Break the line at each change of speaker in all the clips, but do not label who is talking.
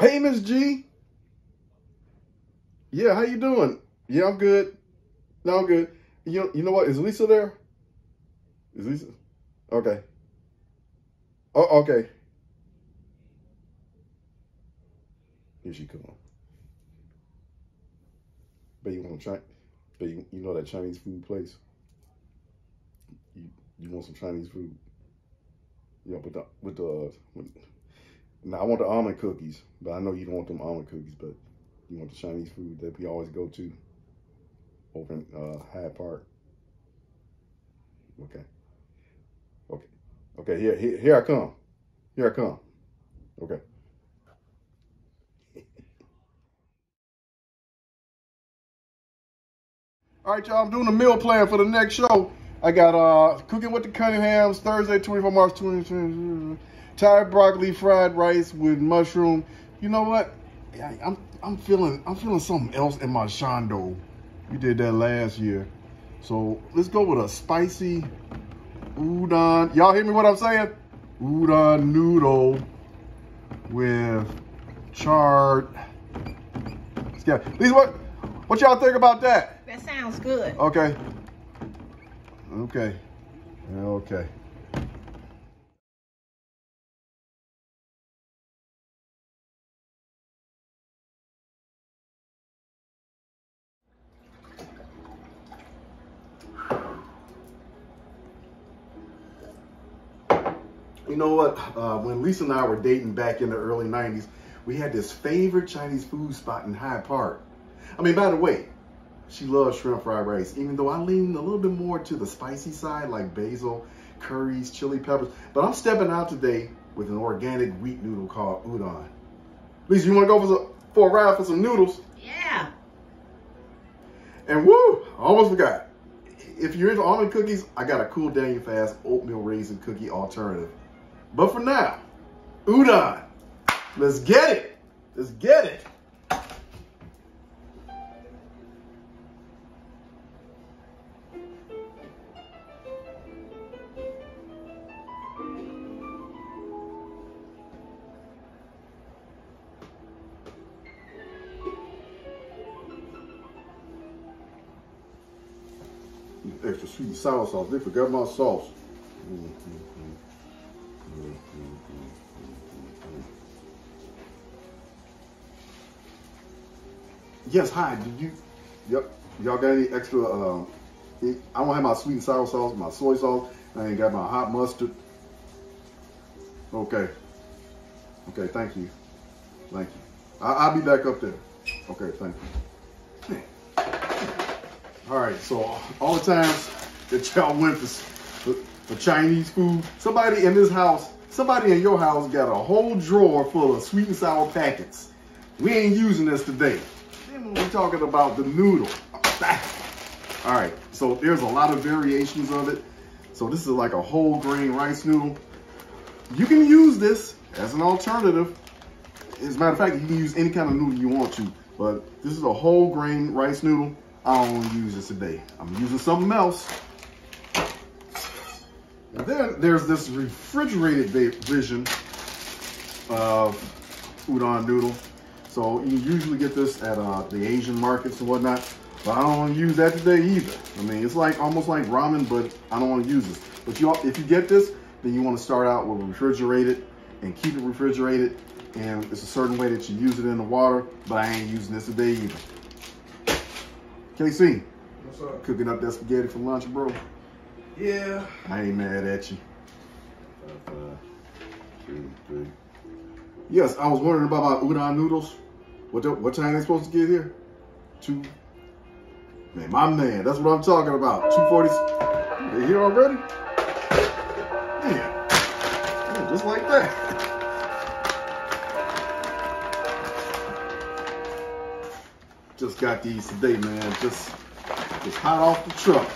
Hey, Miss G. Yeah, how you doing? Yeah, I'm good. No, I'm good. You know what? Is Lisa there? Is Lisa? Okay. Oh, okay. Here she come. But you want to try? But you know that Chinese food place? You you want some Chinese food? Yeah, now I want the almond cookies, but I know you don't want them almond cookies, but you want the Chinese food that we always go to over in Hyde Park. Okay. Okay. Okay, here I come. Here I come. Okay. All right, y'all, I'm doing a meal plan for the next show. I got Cooking with the Cunninghams, Thursday, 24 March 2020. Thai broccoli fried rice with mushroom. You know what? I'm feeling something else in my shondo. We did that last year. So let's go with a spicy udon. Y'all hear me what I'm saying? Udon noodle with charred. Lisa, what y'all think about that?
That sounds good.
Okay. Okay. Okay. You know what? When Lisa and I were dating back in the early 90s, we had this favorite Chinese food spot in Hyde Park. I mean, by the way, she loves shrimp fried rice, even though I lean a little bit more to the spicy side, like basil, curries, chili peppers. But I'm stepping out today with an organic wheat noodle called udon. Lisa, you want to go for a ride for some noodles?
Yeah.
And woo, I almost forgot. If you're into almond cookies, I got a cool down your fast oatmeal raisin cookie alternative. But for now, udon. Let's get it. Let's get it. Extra sweet and sour sauce. They forgot my sauce. Yes, hi. Did you? Yep. Y'all got any extra? I don't have my sweet and sour sauce, my soy sauce. I ain't got my hot mustard. Okay. Okay. Thank you. Thank you. I'll be back up there. Okay. Thank you. All right, so all the times that y'all went for Chinese food, somebody in this house, somebody in your house got a whole drawer full of sweet and sour packets. We ain't using this today. Then we're talking about the noodle. All right, so there's a lot of variations of it. So this is like a whole grain rice noodle. You can use this as an alternative. As a matter of fact, you can use any kind of noodle you want to, but this is a whole grain rice noodle. I don't want to use this today. I'm using something else. And then there's this refrigerated version of udon noodle. So you usually get this at the Asian markets and whatnot, but I don't want to use that today either. I mean, it's like almost like ramen, but I don't want to use this. But if you get this, then you want to start out with refrigerated and keep it refrigerated. And it's a certain way that you use it in the water, but I ain't using this today either. KC, what's up? Cooking up that spaghetti for lunch, bro? Yeah. I ain't mad at you. 5, 2, 3. Yes, I was wondering about my udon noodles. What time they supposed to get here? 2. Man, my man, that's what I'm talking about. 2:40. They here already? Man, yeah, just like that. Just got these today, man. Just hot off the truck.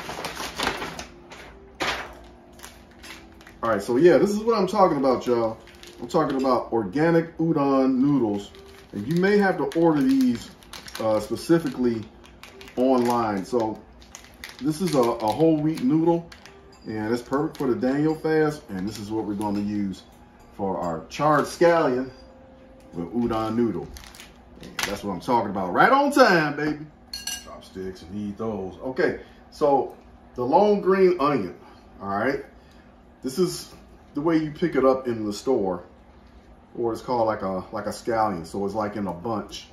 All right, so yeah, this is what I'm talking about, y'all. I'm talking about organic udon noodles. And you may have to order these specifically online. So this is a whole wheat noodle, and it's perfect for the Daniel fast. And this is what we're going to use for our charred scallion with udon noodle. And that's what I'm talking about. Right on time, baby. Chopsticks, and eat those. Okay, so the long green onion, all right? This is the way you pick it up in the store, or it's called like a scallion. So it's like in a bunch.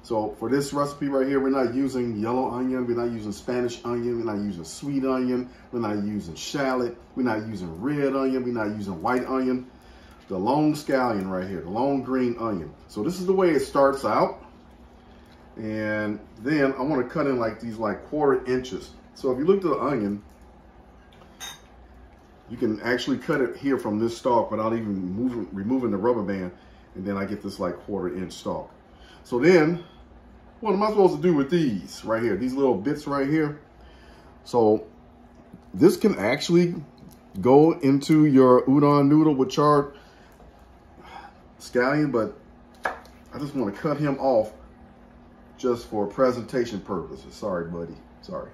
So for this recipe right here, we're not using yellow onion, we're not using Spanish onion, we're not using sweet onion, we're not using shallot, we're not using red onion, we're not using white onion. The long scallion right here, the long green onion. So this is the way it starts out. And then I want to cut in like these like 1/4 inches. So if you look at the onion, you can actually cut it here from this stalk without even removing the rubber band. And then I get this like 1/4 inch stalk. So then, what am I supposed to do with these right here? These little bits right here. So this can actually go into your udon noodle with charred scallion, but I just want to cut him off just for presentation purposes. Sorry, buddy. Sorry.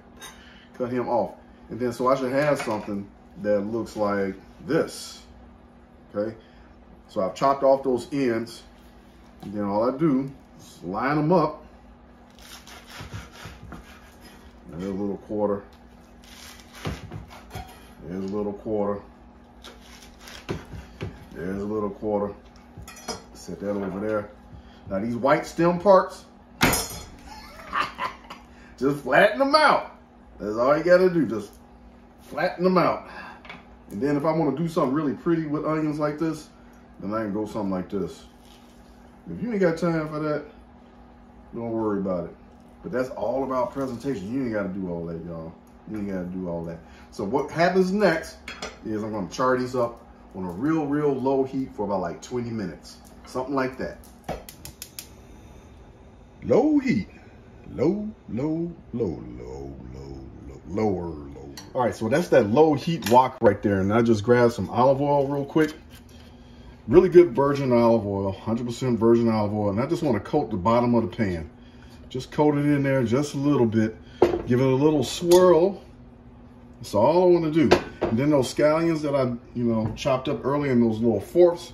Cut him off. And then so I should have something that looks like this. Okay. So I've chopped off those ends. And then all I do is line them up. And there's a little 1/4. There's a little 1/4. There's a little 1/4. Set that over there. Now these white stem parts, just flatten them out. That's all you gotta do, just flatten them out. And then if I wanna do something really pretty with onions like this, then I can go something like this. If you ain't got time for that, don't worry about it. But that's all about presentation. You ain't gotta do all that, y'all. You ain't gotta do all that. So what happens next is I'm gonna char these up on a real low heat for about like 20 minutes. Something like that. Low heat. Lower. All right, so that's that low heat wok right there. And I just grabbed some olive oil real quick. Really good virgin olive oil, 100% virgin olive oil. And I just want to coat the bottom of the pan. Just coat it in there just a little bit. Give it a little swirl. That's all I want to do. And then those scallions that I, chopped up earlier in those little forks,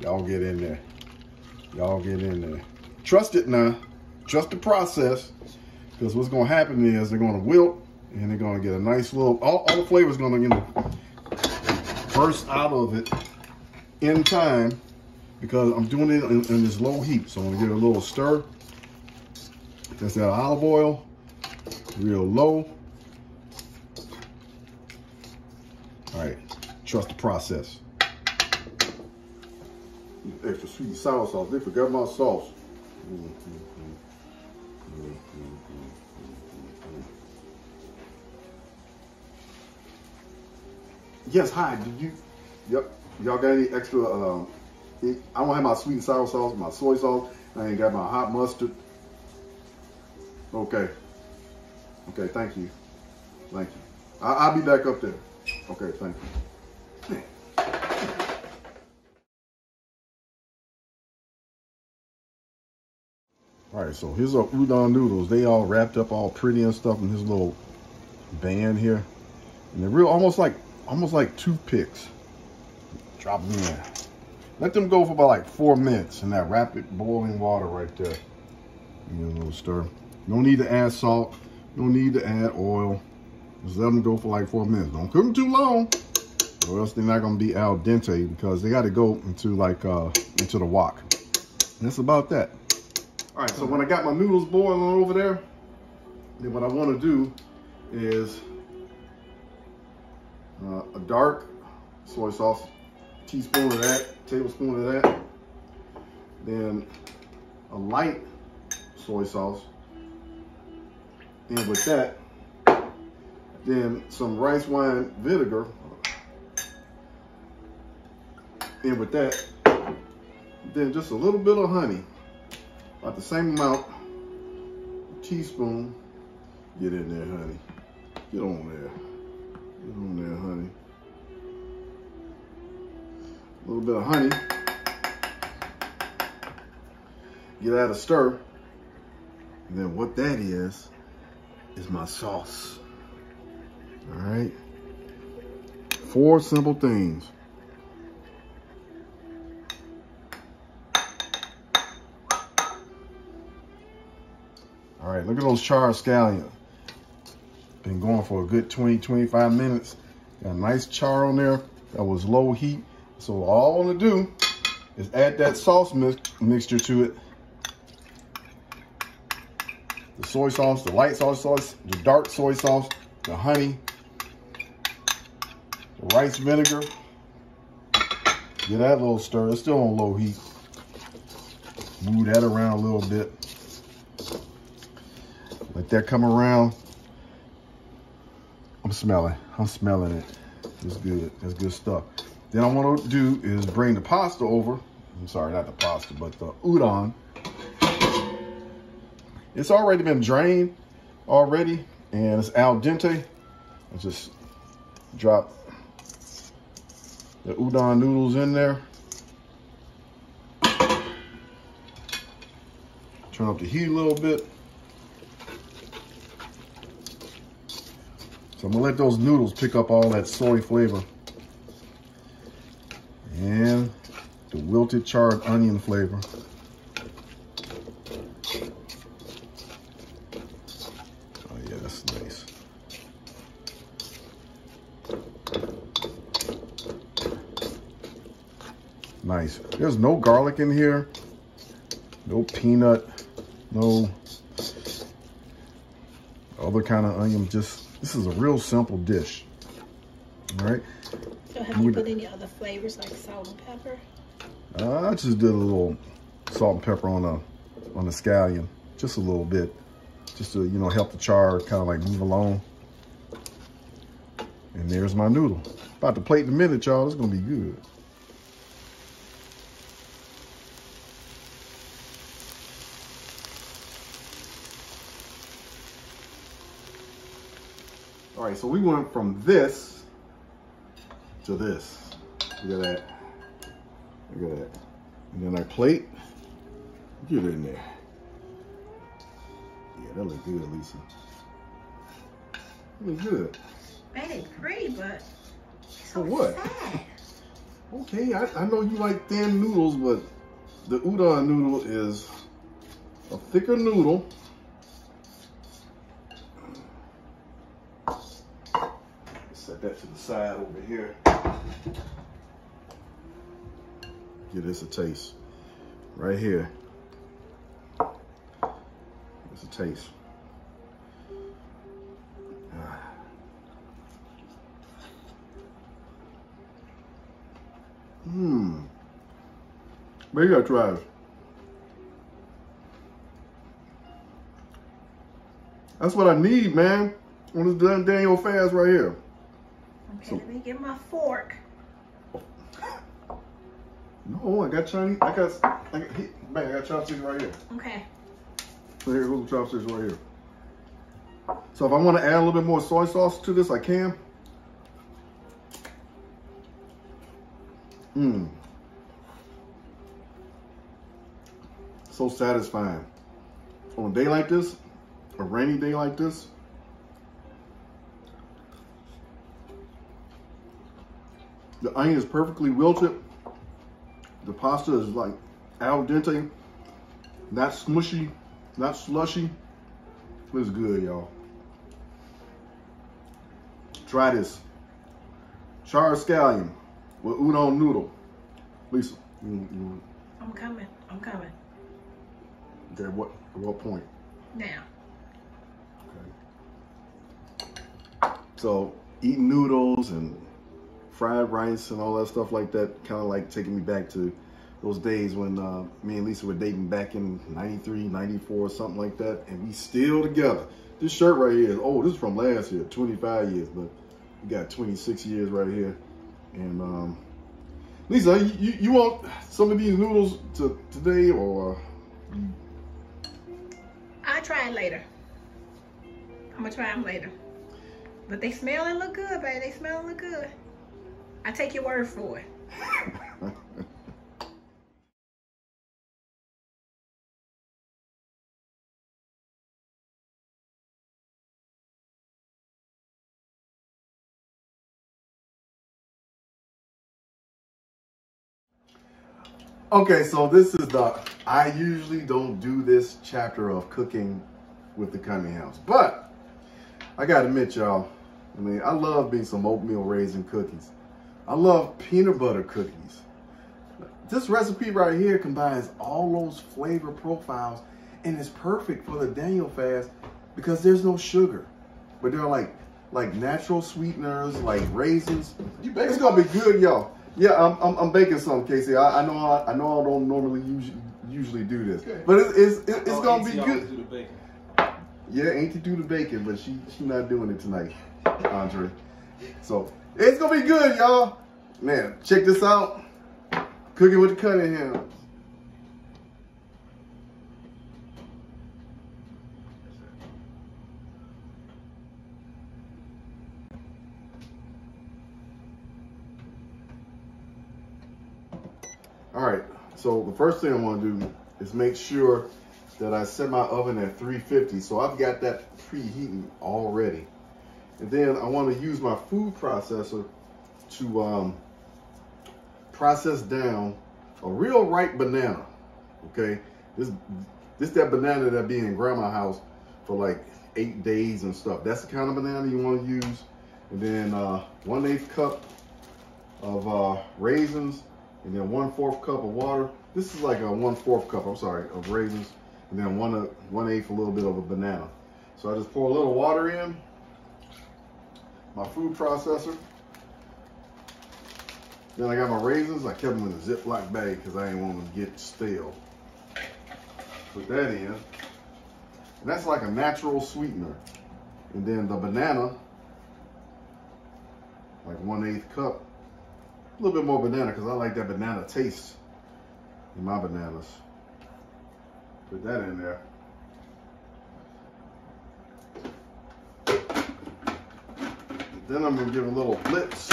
y'all get in there. Y'all get in there. Trust it now. Trust the process. Because what's going to happen is they're going to wilt and they're going to get a nice little, all the flavor is going to, burst out of it in time because I'm doing it in this low heat. So I'm going to give it a little stir. That's that olive oil, real low. All right, trust the process. Extra sweet and sour sauce. They forgot my sauce. Yes, hi. Did you? Yep. Y'all got any extra? I don't have my sweet and sour sauce, my soy sauce. I ain't got my hot mustard. Okay. Okay. Thank you. Thank you. I'll be back up there. Okay. Thank you. Man. All right, so here's our udon noodles. They all wrapped up all pretty and stuff in this little band here. And they're real, almost like toothpicks. Drop them in. Let them go for about like 4 minutes in that rapid boiling water right there. Give me a little stir. No need to add salt. No need to add oil. Just let them go for like 4 minutes. Don't cook them too long, or else they're not gonna be al dente because they got to go into like into the wok. And that's about that. All right, so when I got my noodles boiling over there, then what I want to do is a dark soy sauce, teaspoon of that, tablespoon of that, then a light soy sauce, and with that, then some rice wine vinegar, and with that, then just a little bit of honey. About the same amount, a teaspoon. Get in there, honey. Get on there. Get on there, honey. A little bit of honey. Get that a stir. And then what that is my sauce. All right. 4 simple things. look at those charred scallions. Been going for a good 20, 25 minutes. Got a nice char on there. That was low heat. So all I want to do is add that sauce mixture to it. The soy sauce, the light soy sauce, the dark soy sauce, the honey, the rice vinegar. Get that a little stir. It's still on low heat. Move that around a little bit. Let that come around. I'm smelling it. It's good. That's good stuff. Then I want to do is bring the pasta over. I'm sorry, not the pasta, but the udon. It's already been drained already, and it's al dente. I just drop the udon noodles in there. Turn up the heat a little bit. So I'm gonna let those noodles pick up all that soy flavor and the wilted charred onion flavor. Oh yeah, that's nice. Nice. There's no garlic in here, no peanut, no other kind of onion. Just, this is a real simple dish. All right.
So have you put any other flavors like salt and pepper?
I just did a little salt and pepper on the scallion, just a little bit, just to, you know, help the char kind of like move along. And there's my noodle. About to plate in a minute, y'all. It's gonna be good. All right, so we went from this to this. Look at that. Look at that. And then our plate, get it in there. Yeah, that looks good, Lisa. That looks good.
Ain't it pretty, but so
what?
sad.
Okay, I know you like thin noodles, but the udon noodle is a thicker noodle. Set that to the side over here. Give this a taste. Right here. It's a taste. But you gotta try it. That's what I need, man. On this damn Daniel fast right here.
Okay, let me get my fork.
No, I got Chinese. I got chopsticks right here.
Okay.
So here goes the chopsticks right here. So if I want to add a little bit more soy sauce to this, I can. So satisfying. On a day like this, a rainy day like this, the onion is perfectly wilted. The pasta is like al dente, not smushy, not slushy. It's good, y'all. Try this. Charred scallion with udon noodle. Lisa, you
I'm coming. I'm coming.
Okay, at what point?
Now.
Okay. So eating noodles and fried rice and all that stuff like that, kind of like taking me back to those days when me and Lisa were dating back in 93, 94, something like that, and we still together. This shirt right here, this is from last year, 25 years, but we got 26 years right here. And Lisa, you want some of these noodles today, or?
I'll try it later. I'm gonna try them later. But they smell and look good, baby. They smell and look good. I take your word for it.
Okay, so this is I usually don't do this chapter of cooking with the Cunninghams. But I gotta admit, y'all, I mean, I love me some oatmeal raisin cookies. I love peanut butter cookies. This recipe right here combines all those flavor profiles, and it's perfect for the Daniel fast because there's no sugar, but they're like natural sweeteners, like raisins. It's gonna be good, y'all. Yeah, I'm baking some, Casey. I know I don't normally usually do this, okay, but it's gonna be good. Do the bacon. Yeah, Auntie do the bacon, but she not doing it tonight, Andre. So it's gonna be good, y'all. Man, check this out. Cooking with the Cunninghams. All right, so the first thing I want to do is make sure that I set my oven at 350. So I've got that preheating already. And then I want to use my food processor to process down a real ripe banana. Okay, this that banana that be in grandma's house for like 8 days and stuff. That's the kind of banana you want to use. And then 1/8 cup of raisins, and then 1/4 cup of water. This is like a 1/4 cup, I'm sorry, of raisins, and then 1/8 a little bit of a banana. So I just pour a little water in my food processor. Then I got my raisins. I kept them in a Ziploc bag because I didn't want them to get stale. Put that in. And that's like a natural sweetener. And then the banana, like 1/8 cup. A little bit more banana because I like that banana taste in my bananas. Put that in there. Then I'm gonna give it a little blitz.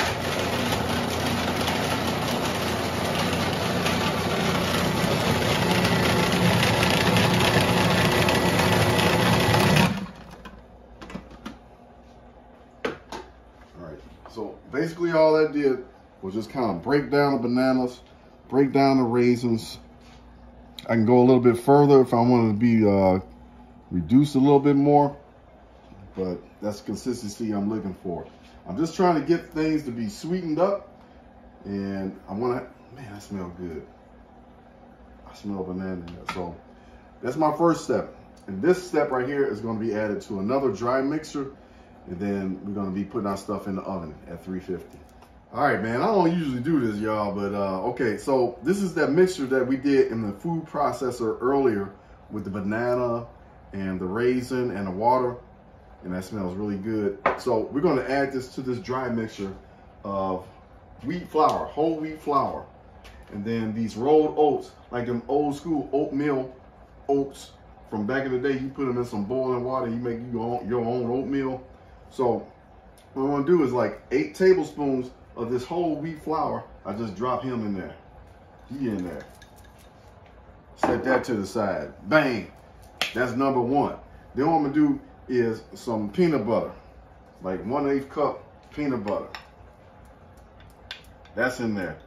All right, so basically all that did was just kind of break down the bananas, break down the raisins. I can go a little bit further if I wanted to be reduced a little bit more, but that's the consistency I'm looking for. I'm just trying to get things to be sweetened up, and I want to, man, that smells good. I smell banana in there. So that's my first step. And this step right here is going to be added to another dry mixer, and then we're going to be putting our stuff in the oven at 350. All right, man, I don't usually do this, y'all, but okay, so this is that mixture that we did in the food processor earlier with the banana and the raisin and the water, and that smells really good. So we're gonna add this to this dry mixture of wheat flour, whole wheat flour, and then these rolled oats, like them old school oatmeal oats from back in the day. You put them in some boiling water, you make your own oatmeal. So what I'm gonna do is like 8 tablespoons of this whole wheat flour. I just drop him in there. He in there. Set that to the side. Bang. That's number 1. Then what I'm gonna do is some peanut butter, like 1/8 cup peanut butter. That's in there.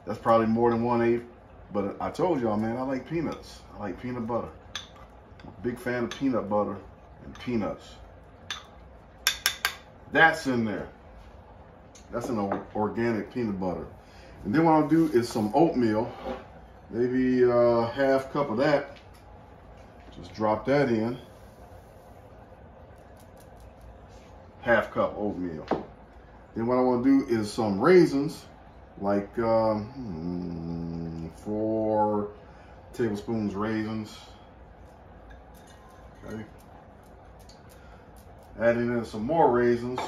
That's probably more than 1/8, but I told y'all, man, I like peanuts. I like peanut butter. I'm a big fan of peanut butter and peanuts. That's in there. That's an organic peanut butter. And then what I'll do is some oatmeal, maybe 1/2 cup of that. Just drop that in. 1/2 cup oatmeal. Then what I want to do is some raisins, like 4 tablespoons raisins. Okay. Adding in some more raisins.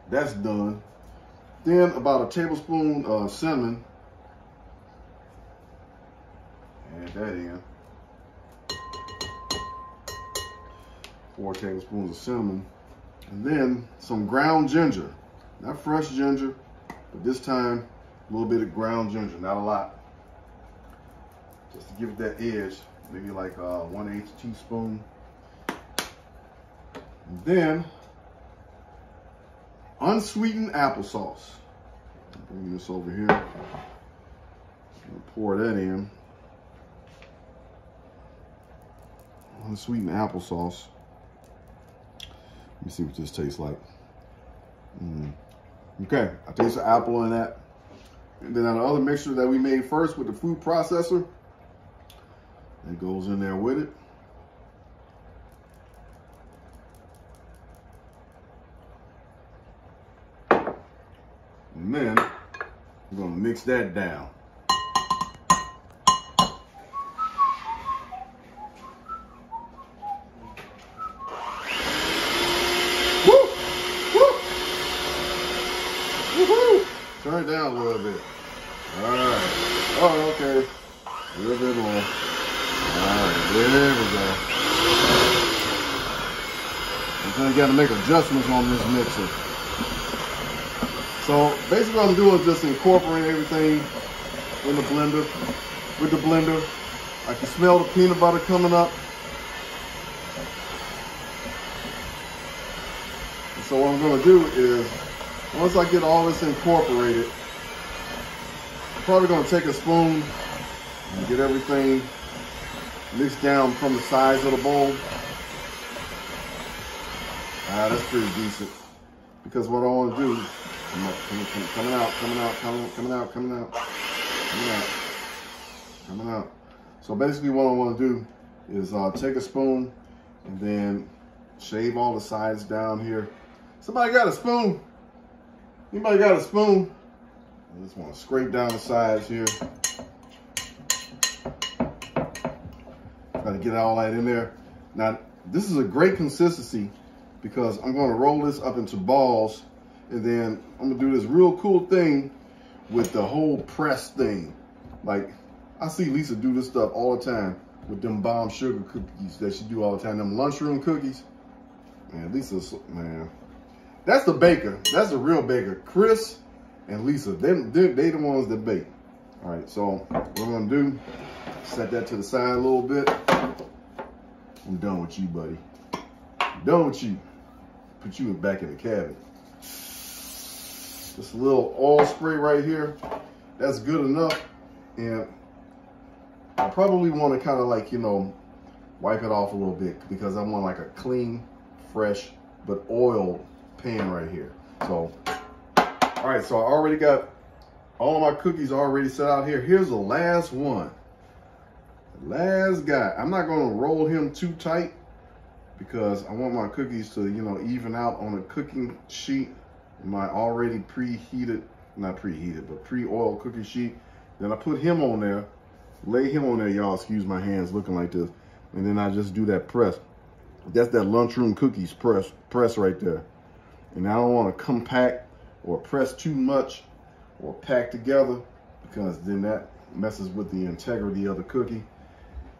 That's done. Then about a tablespoon of cinnamon. Add that in. 4 tablespoons of cinnamon. And then some ground ginger. Not fresh ginger, but this time a little bit of ground ginger, not a lot. Just to give it that edge, maybe like 1/8 teaspoon. And then unsweetened applesauce. Bring this over here. Pour that in. Unsweetened applesauce. me see what this tastes like. Okay, I taste the apple in that. And then the other mixture that we made first with the food processor, it goes in there with it. And then we're gonna mix that down. Woo! Woo! Woohoo! Turn it down a little bit. All right. Oh, okay. A little bit more. All right, there we go. I'm gonna gotta make adjustments on this mixer. So basically what I'm doing is just incorporate everything in the blender, with the blender. I can smell the peanut butter coming up. And so what I'm gonna do is, once I get all this incorporated, I'm probably gonna take a spoon and get everything mixed down from the sides of the bowl. That's pretty decent. Because what I want to do, coming out. So basically what I want to do is take a spoon and then shave all the sides down here. Somebody got a spoon? Anybody got a spoon? I just want to scrape down the sides here. Try to get all that in there. Now, this is a great consistency because I'm going to roll this up into balls, and then I'm going to do this real cool thing with the whole press thing. Like, I see Lisa do this stuff all the time with them bomb sugar cookies that she do all the time, them lunchroom cookies. Man, Lisa's, man, that's the baker. That's the real baker. Chris and Lisa, they the ones that bake. All right, so what I'm going to do, set that to the side a little bit. I'm done with you, buddy. I'm done with you. Put you back in the cabinet. Just a little oil spray right here. That's good enough. And I probably want to kind of like, you know, wipe it off a little bit because I want like a clean, fresh, but oiled pan right here. So, all right, so I already got all of my cookies already set out here. Here's the last one. Last guy. I'm not going to roll him too tight because I want my cookies to, you know, even out on a cooking sheet. My already preheated, not preheated, but pre-oiled cookie sheet. Then I put him on there, lay him on there, y'all. Excuse my hands looking like this. And then I just do that press. That's that lunchroom cookies press right there. And I don't want to compact or press too much or pack together because then that messes with the integrity of the cookie.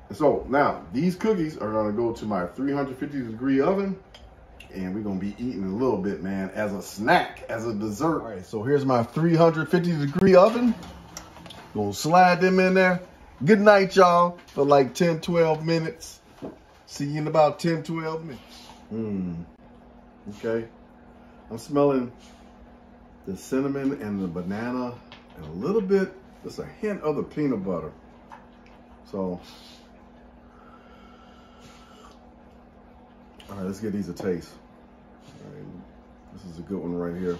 And so now these cookies are going to go to my 350-degree oven, and we're going to be eating a little bit, man, as a snack, as a dessert. All right, so here's my 350-degree oven. Gonna slide them in there. Good night, y'all, for like 10, 12 minutes. See you in about 10, 12 minutes. Okay. I'm smelling the cinnamon and the banana and a little bit, just a hint of the peanut butter. So, all right, let's give these a taste. All right, this is a good one right here.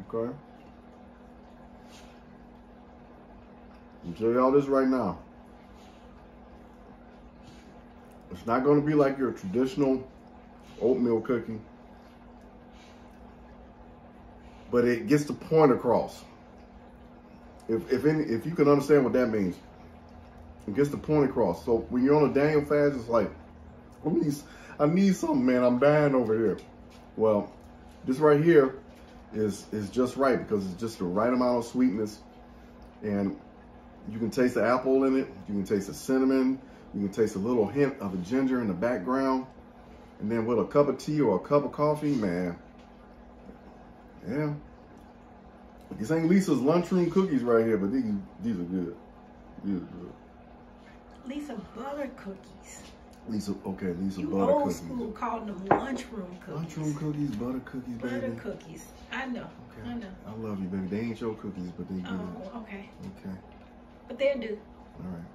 Okay. I'll tell y'all this right now. It's not going to be like your traditional oatmeal cookie, but it gets the point across. If you can understand what that means, it gets the point across. So when you're on a Daniel fast, it's like, I need something, man. I'm dying over here. Well, this right here is just right because it's just the right amount of sweetness, and you can taste the apple in it. You can taste the cinnamon. You can taste a little hint of the ginger in the background. And then with a cup of tea or a cup of coffee, man, yeah. This ain't Lisa's lunchroom cookies right here, but these are good. These are good.
Lisa butter cookies.
Lisa butter cookies.
You old school calling them lunchroom cookies.
Lunchroom cookies, butter cookies, baby.
Butter cookies. I know.
Okay.
I know.
I love you, baby. They ain't your cookies, but they good.
Oh, okay.
Okay.
But they'll do.
All right.